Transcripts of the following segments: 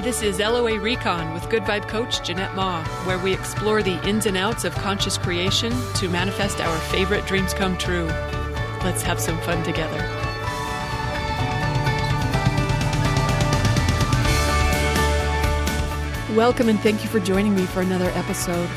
This is LOA Recon with Good Vibe Coach Jeanette Ma, where we explore the ins and outs of conscious creation to manifest our favorite dreams come true. Let's have some fun together. Welcome and thank you for joining me for another episode.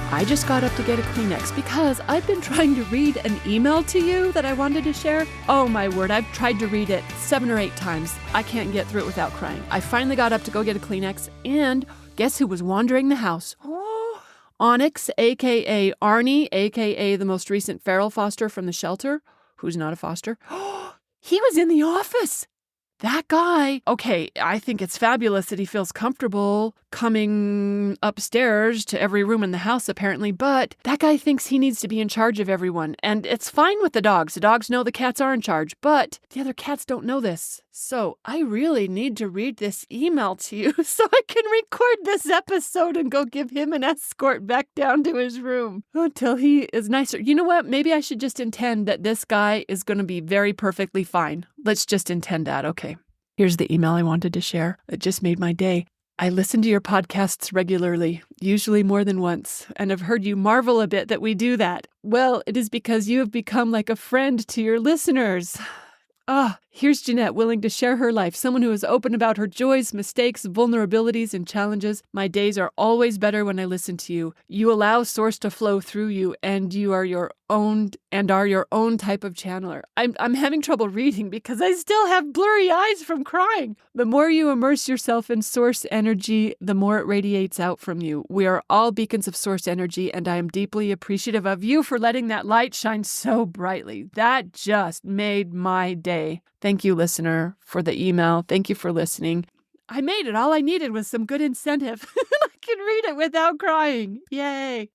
I just got up to get a Kleenex because I've been trying to read an email to you that I wanted to share. Oh my word, I've tried to read it 7 or 8 times. I can't get through it without crying. I finally got up to go get a Kleenex, and guess who was wandering the house? Oh, Onyx, a.k.a. Arnie, a.k.a. the most recent feral foster from the shelter, who's not a foster. He was in the office. That guy, okay, I think it's fabulous that he feels comfortable coming upstairs to every room in the house, apparently, but that guy thinks he needs to be in charge of everyone, and it's fine with the dogs. The dogs know the cats are in charge, but the other cats don't know this. So I really need to read this email to you so I can record this episode and go give him an escort back down to his room until he is nicer. You know what? Maybe I should just intend that this guy is going to be very perfectly fine. Let's just intend that. Okay. Here's the email I wanted to share. It just made my day. I listen to your podcasts regularly, usually more than once, and have heard you marvel a bit that we do that. Well, it is because you have become like a friend to your listeners. Here's Jeanette willing to share her life, someone who is open about her joys, mistakes, vulnerabilities, and challenges. My days are always better when I listen to you. You allow source to flow through you, and you are your own type of channeler. I'm having trouble reading because I still have blurry eyes from crying. The more you immerse yourself in source energy, the more it radiates out from you. We are all beacons of source energy, and I am deeply appreciative of you for letting that light shine so brightly. That just made my day. Thank you, listener, for the email. Thank you for listening. I made it. All I needed was some good incentive. I can read it without crying. Yay.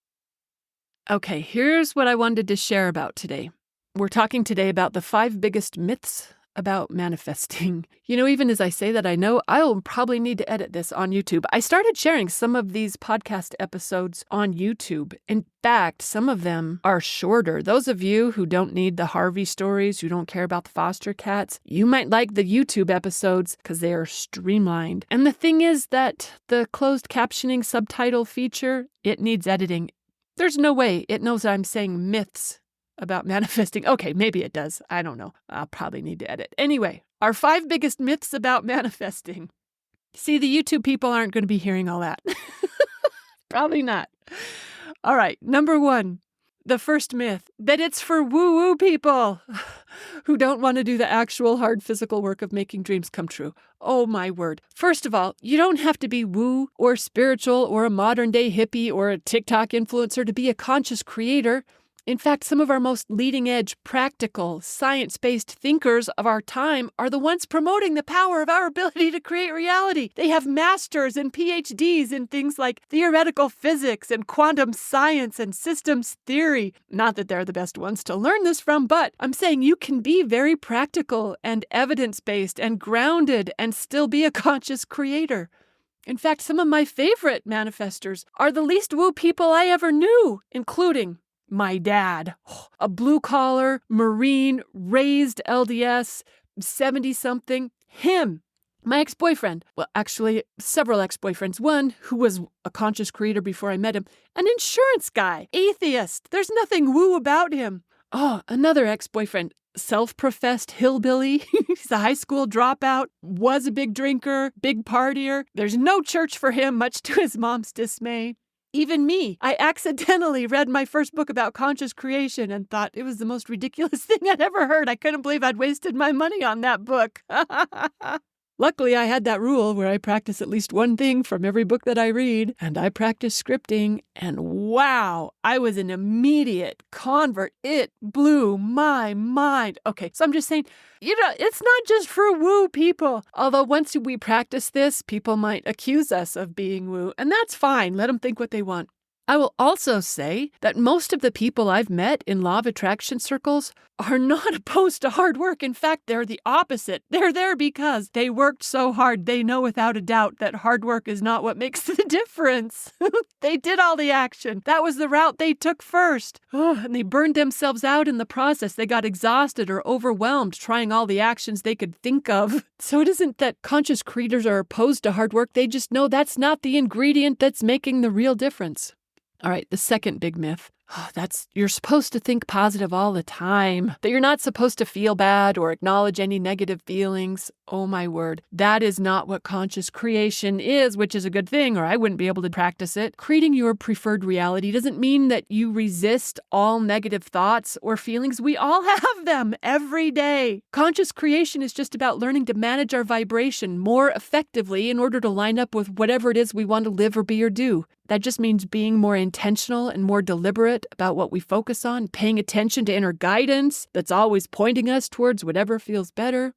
Okay, here's what I wanted to share about today. We're talking today about the 5 biggest myths about manifesting. You know, even as I say that, I know I'll probably need to edit this on YouTube. I started sharing some of these podcast episodes on YouTube. In fact, some of them are shorter. Those of you who don't need the Harvey stories, who don't care about the foster cats, you might like the YouTube episodes because they are streamlined. And the thing is that the closed captioning subtitle feature, it needs editing. There's no way it knows I'm saying myths about manifesting. Okay, maybe it does. I don't know. I'll probably need to edit. Anyway, our 5 biggest myths about manifesting. See, the YouTube people aren't going to be hearing all that. Probably not. All right, number 1. The first myth, that it's for woo-woo people who don't want to do the actual hard physical work of making dreams come true. Oh my word. First of all, you don't have to be woo or spiritual or a modern day hippie or a TikTok influencer to be a conscious creator. In fact, some of our most leading-edge, practical, science-based thinkers of our time are the ones promoting the power of our ability to create reality. They have masters and PhDs in things like theoretical physics and quantum science and systems theory. Not that they're the best ones to learn this from, but I'm saying you can be very practical and evidence-based and grounded and still be a conscious creator. In fact, some of my favorite manifestors are the least woo people I ever knew, including my dad, a blue-collar, Marine, raised LDS, 70-something, him. My ex-boyfriend, well, actually, several ex-boyfriends. One who was a conscious creator before I met him, an insurance guy, atheist. There's nothing woo about him. Oh, another ex-boyfriend, self-professed hillbilly. He's a high school dropout, was a big drinker, big partier. There's no church for him, much to his mom's dismay. Even me, I accidentally read my first book about conscious creation and thought it was the most ridiculous thing I'd ever heard. I couldn't believe I'd wasted my money on that book. Luckily, I had that rule where I practice at least one thing from every book that I read, and I practiced scripting, and wow, I was an immediate convert. It blew my mind. Okay, so I'm just saying, it's not just for woo people. Although once we practice this, people might accuse us of being woo, and that's fine. Let them think what they want. I will also say that most of the people I've met in law of attraction circles are not opposed to hard work. In fact, they're the opposite. They're there because they worked so hard. They know without a doubt that hard work is not what makes the difference. They did all the action. That was the route they took first. And they burned themselves out in the process. They got exhausted or overwhelmed trying all the actions they could think of. So it isn't that conscious creators are opposed to hard work. They just know that's not the ingredient that's making the real difference. All right, the second big myth. That's you're supposed to think positive all the time, that you're not supposed to feel bad or acknowledge any negative feelings. Oh my word, that is not what conscious creation is, which is a good thing, or I wouldn't be able to practice it. Creating your preferred reality doesn't mean that you resist all negative thoughts or feelings. We all have them every day. Conscious creation is just about learning to manage our vibration more effectively in order to line up with whatever it is we want to live or be or do. That just means being more intentional and more deliberate about what we focus on, paying attention to inner guidance that's always pointing us towards whatever feels better.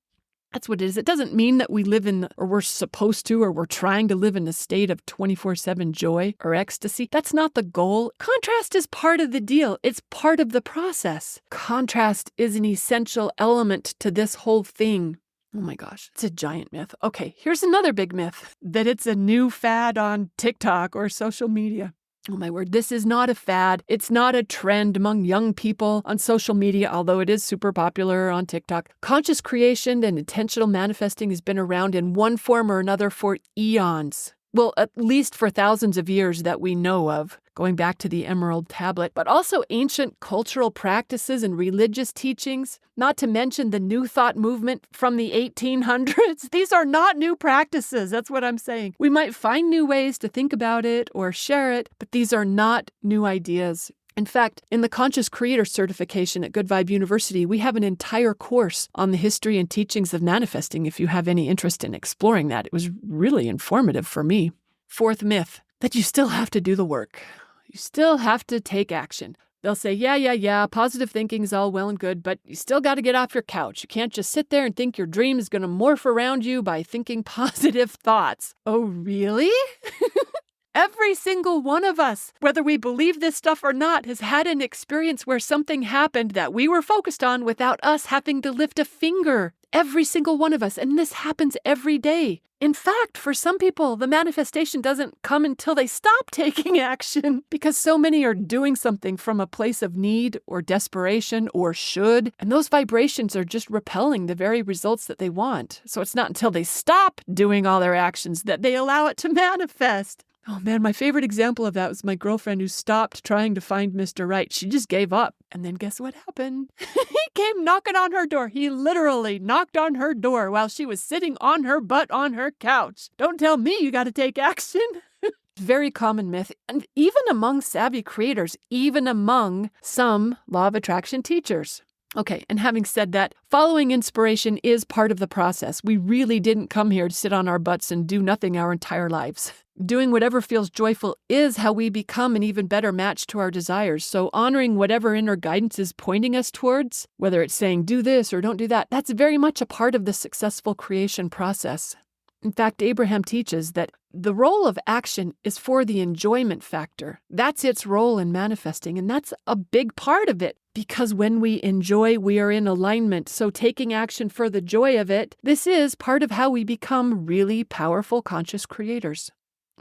That's what it is. It doesn't mean that we live in, or we're supposed to, or we're trying to live in a state of 24/7 joy or ecstasy. That's not the goal. Contrast is part of the deal. It's part of the process. Contrast is an essential element to this whole thing. Oh my gosh, it's a giant myth. Okay, here's another big myth, that it's a new fad on TikTok or social media. Oh my word, this is not a fad. It's not a trend among young people on social media, although it is super popular on TikTok. Conscious creation and intentional manifesting has been around in one form or another for eons. Well, at least for thousands of years that we know of, going back to the Emerald Tablet, but also ancient cultural practices and religious teachings, not to mention the New Thought movement from the 1800s. These are not new practices. That's what I'm saying. We might find new ways to think about it or share it, but these are not new ideas. In fact, in the Conscious Creator certification at Good Vibe University, we have an entire course on the history and teachings of manifesting if you have any interest in exploring that. It was really informative for me. Fourth myth, that you still have to do the work. You still have to take action. They'll say, yeah, positive thinking is all well and good, but you still got to get off your couch. You can't just sit there and think your dream is going to morph around you by thinking positive thoughts. Oh, really? Every single one of us, whether we believe this stuff or not, has had an experience where something happened that we were focused on without us having to lift a finger. Every single one of us. And this happens every day. In fact, for some people, the manifestation doesn't come until they stop taking action because so many are doing something from a place of need or desperation or should. And those vibrations are just repelling the very results that they want. So it's not until they stop doing all their actions that they allow it to manifest. Oh man, my favorite example of that was my girlfriend who stopped trying to find Mr. Right. She just gave up. And then guess what happened? He came knocking on her door. He literally knocked on her door while she was sitting on her butt on her couch. Don't tell me you got to take action. Very common myth, and even among savvy creators, even among some law of attraction teachers. Okay, and having said that, following inspiration is part of the process. We really didn't come here to sit on our butts and do nothing our entire lives. Doing whatever feels joyful is how we become an even better match to our desires. So honoring whatever inner guidance is pointing us towards, whether it's saying do this or don't do that, that's very much a part of the successful creation process. In fact, Abraham teaches that the role of action is for the enjoyment factor. That's its role in manifesting, and that's a big part of it. Because when we enjoy, we are in alignment. So taking action for the joy of it, this is part of how we become really powerful conscious creators.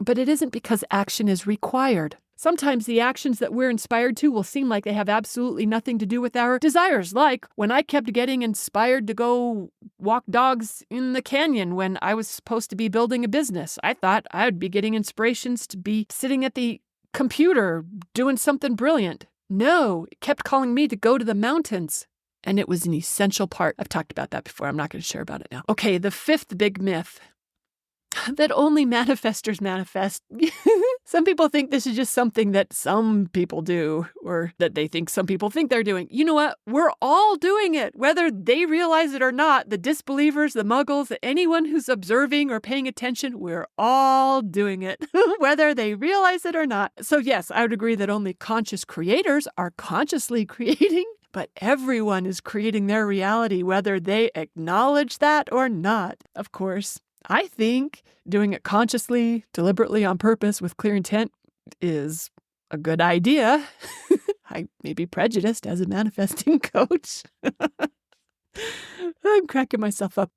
But it isn't because action is required. Sometimes the actions that we're inspired to will seem like they have absolutely nothing to do with our desires. Like when I kept getting inspired to go walk dogs in the canyon when I was supposed to be building a business. I thought I would be getting inspirations to be sitting at the computer doing something brilliant. No, it kept calling me to go to the mountains. And it was an essential part. I've talked about that before. I'm not going to share about it now. Okay, the fifth big myth. That only manifestors manifest. Some people think this is just something that some people do, or that they think some people think they're doing. You know what? We're all doing it, whether they realize it or not. The disbelievers, the muggles, anyone who's observing or paying attention, we're all doing it, whether they realize it or not. So yes, I would agree that only conscious creators are consciously creating, but everyone is creating their reality, whether they acknowledge that or not, of course. I think doing it consciously, deliberately, on purpose, with clear intent is a good idea. I may be prejudiced as a manifesting coach. I'm cracking myself up.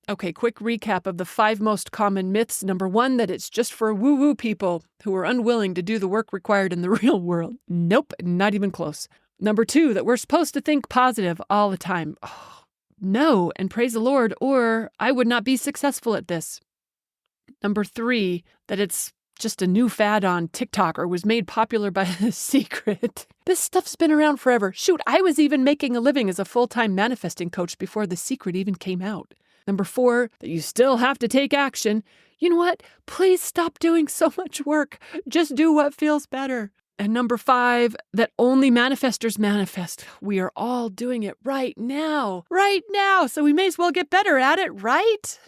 Okay, quick recap of the 5 most common myths. Number 1, that it's just for woo-woo people who are unwilling to do the work required in the real world. Nope, not even close. Number 2, that we're supposed to think positive all the time. Oh, no, and praise the Lord, or I would not be successful at this. Number 3, that it's just a new fad on TikTok or was made popular by The Secret. This stuff's been around forever. Shoot, I was even making a living as a full-time manifesting coach before The Secret even came out. Number 4, that you still have to take action. You know what? Please stop doing so much work. Just do what feels better. And number 5, that only manifestors manifest. We are all doing it right now. Right now. So we may as well get better at it, right?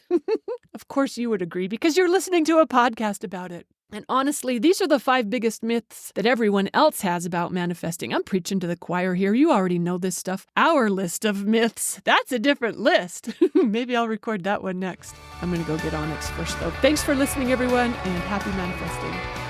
Of course you would agree because you're listening to a podcast about it. And honestly, these are the 5 biggest myths that everyone else has about manifesting. I'm preaching to the choir here. You already know this stuff. Our list of myths, that's a different list. Maybe I'll record that one next. I'm going to go get Onyx first, though. Thanks for listening, everyone, and happy manifesting.